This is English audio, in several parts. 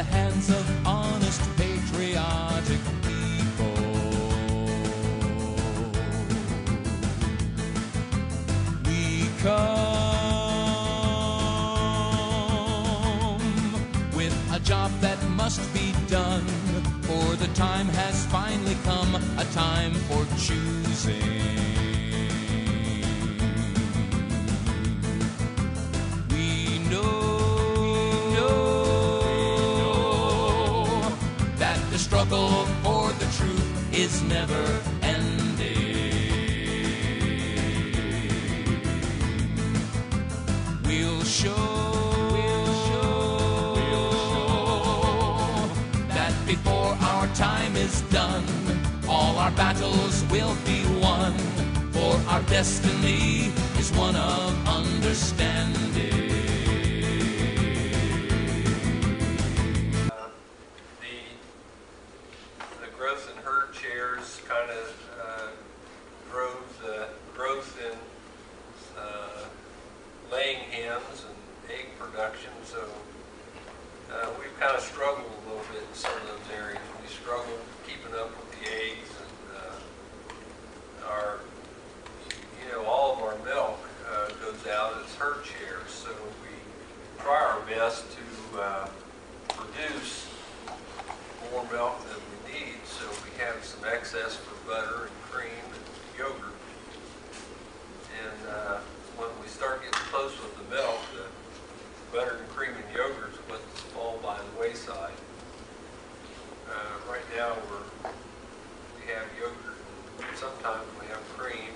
the hands of honest, patriotic people. We come with a job that must be done, for the time has finally come, a time for choosing. We know that the struggle for the truth is never ending. We'll show that before our time is done, all our battles will be won, for our destiny is one of understanding. The growth in herd shares kind of drove the growth in laying hens and egg production, so we've kind of struggled a little bit in some of those areas. We struggled keeping up with the eggs, and all of our milk goes out as herd shares, so we try our best to produce more milk than we need, so we have some excess for butter and cream and yogurt. And when we start getting close with the milk, the butter and cream and yogurt is what fall by the wayside. Right now we have yogurt, and sometimes we have cream,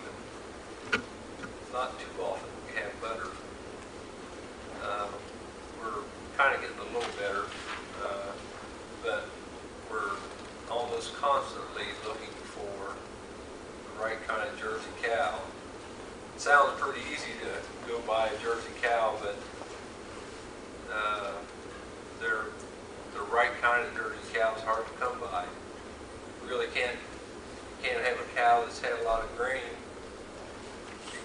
and not too often we have butter. We're kind of getting a little better, but we're almost constantly looking for the right kind of Jersey cow. It sounds pretty easy to go buy a Jersey cow, but the right kind of Jersey cow is hard to come by. You really can't have a cow that's had a lot of grain,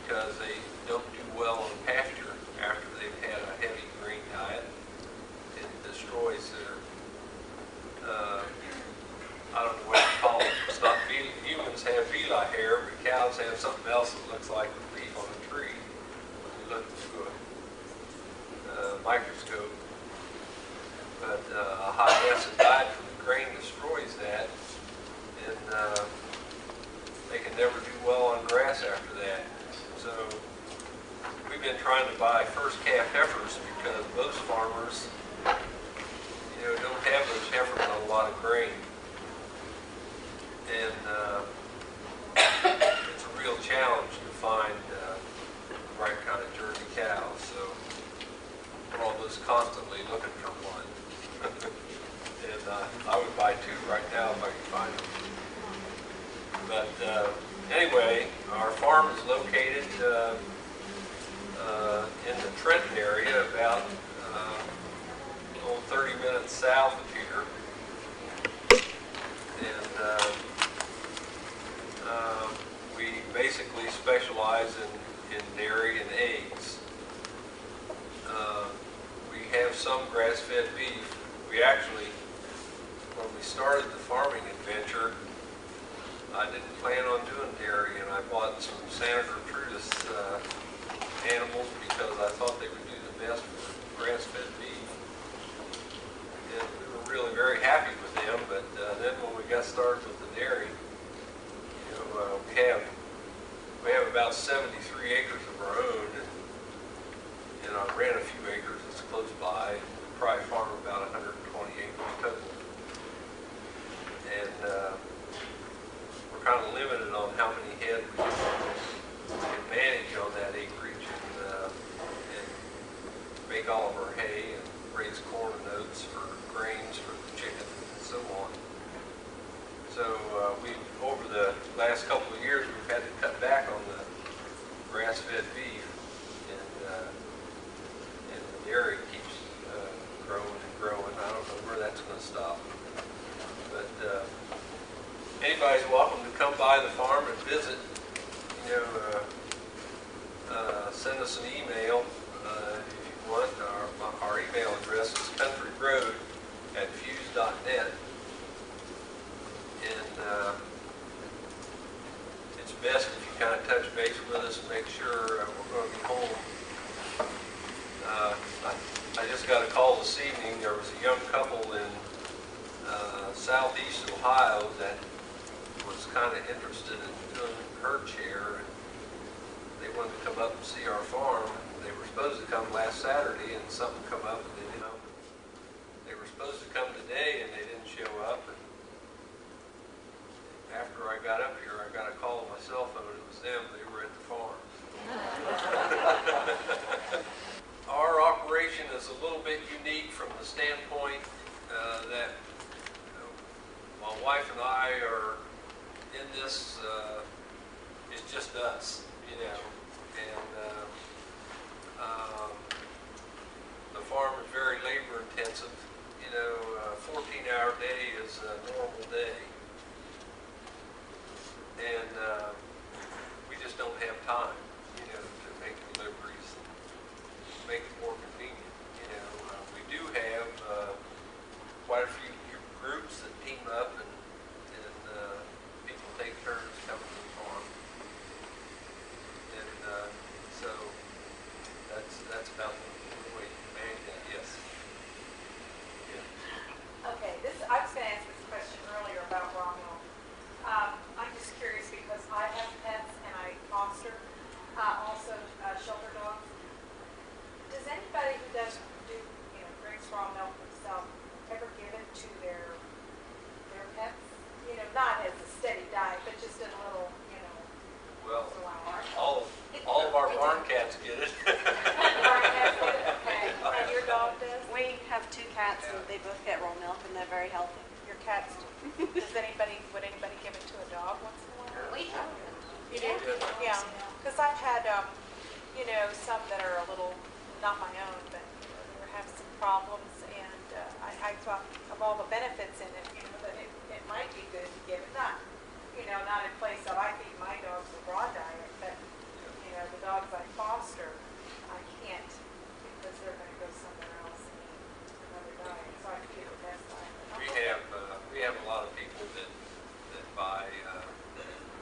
because they don't do well on pasture after they've had a heavy grain diet. It destroys their, I don't know what you call it. It's not humans have veli hair, but cows have something else that looks like a leaf on a tree when you look through a microscope. But a high acid diet from the grain destroys that, and they can never do well on grass after that. So we've been trying to buy first calf heifers, because most farmers, don't have those heifers on a lot of grain. And it's a real challenge to find the right kind of Jersey cows. So we're almost constantly looking for one. And I would buy two right now if I could find them. But anyway, our farm is located in the Trenton area, about 30 minutes south of here. And we basically specialize in dairy and eggs. We have some grass-fed beef. We actually, when we started the farming adventure, I didn't plan on doing dairy, and I bought some Santa Gertrudis animals because I thought they would do the best for grass-fed beef. And we were really very happy with them, but then when we got started with the dairy, we have about 73 acres of our own, and I ran a few acres that's close by, and we probably farm about 120 acres total. And we're kind of limited on how many head we can manage on that acreage, and make all of our hay and raise corn and oats for grains for the chicken and so on. So over the last couple of years, we've had to cut back on the grass-fed beef, and the dairy keeps growing and growing. I don't know where that's going to stop. But anybody's welcome to come by the farm and visit. Send us an email if you want. Our email address is countryroad@futurefarming.com. herdshares.net. And it's best if you kind of touch base with us and make sure we're going to be home. I just got a call this evening. There was a young couple in southeast Ohio that was kind of interested in doing herd share. And they wanted to come up and see our farm. They were supposed to come last Saturday, and something come up and they didn't come. They were supposed to come today, and they didn't show up. And after I got up here, I got a call on my cell phone. It was them. They were at the farm. Our operation is a little bit unique from the standpoint that my wife and I are in this. It's just us, you know, and the farm is very labor intensive. You know, a 14-hour day is a normal day, and we just don't have time, you know, to make deliveries, make it more convenient. You know, we do have quite a few groups that team up and people take turns coming to the farm, and so that's about the way you manage that. Yes. Yeah. Okay, I was going to ask this question earlier about raw milk. I'm just curious because I have pets and I foster also shelter dogs. Does anybody who does drinks raw milk themselves ever give it to their pets? You know, not as a steady diet, but just in a little, you know. Well, once in a while. all of our barn cats get it. Barn cats get it? Okay. And your dog does? We have 2 cats and they both get raw milk and they're very healthy. Your cats do? Would anybody give it to a dog once in a while? We have. You do? Yeah. Because I've had, some that are a little, not my own, but they have some problems, and I thought of all the benefits in it, that it might be good to give it. Not in place of I feed my dogs a raw diet, but, the dogs I foster, I can't because they're going to go somewhere else and eat another diet, so I have to give the best diet. We have a lot of people that buy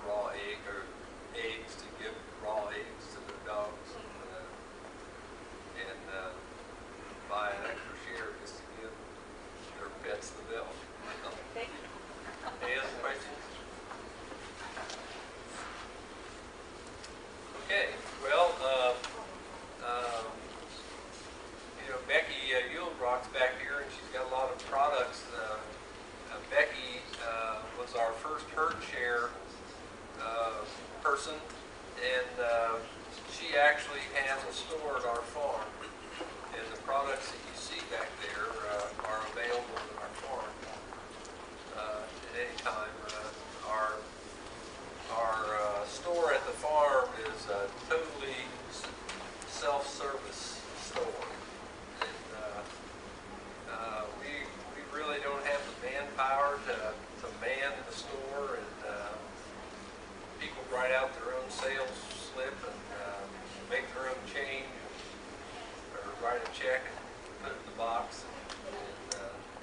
raw eggs to give raw eggs to their dogs, and buy an extra share just to give their pets the milk. Any other questions? Okay. Well, Becky Yulebrock's back here, and she's got a lot of products. Becky was our first herd share person, and she actually has a store at our farm. And the products that you see back there are available at our farm at any time. Our store at the farm is a totally self-service store. We really don't have the manpower to man the store, and people write out their own sales slip and make their own change, or write a check and put it in the box, and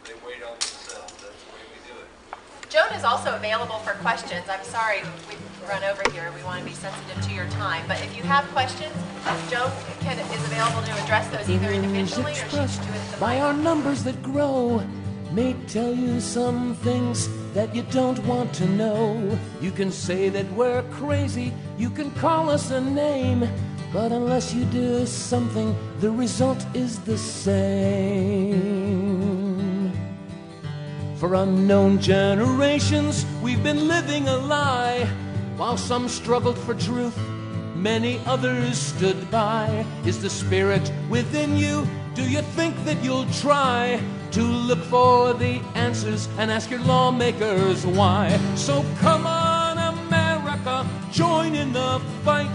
they wait on themselves. That's the way we do it. Joan is also available for questions. I'm sorry we've run over here. We want to be sensitive to your time. But if you have questions, Joan is available to address those either individually or she can do it at the by mic. our numbers that grow may tell you some things that you don't want to know. You can say that we're crazy, you can call us a name, but unless you do something, the result is the same. For unknown generations, we've been living a lie. While some struggled for truth, many others stood by. Is the spirit within you? Do you think that you'll try to look for the answers and ask your lawmakers why? So come on, America, join in the fight.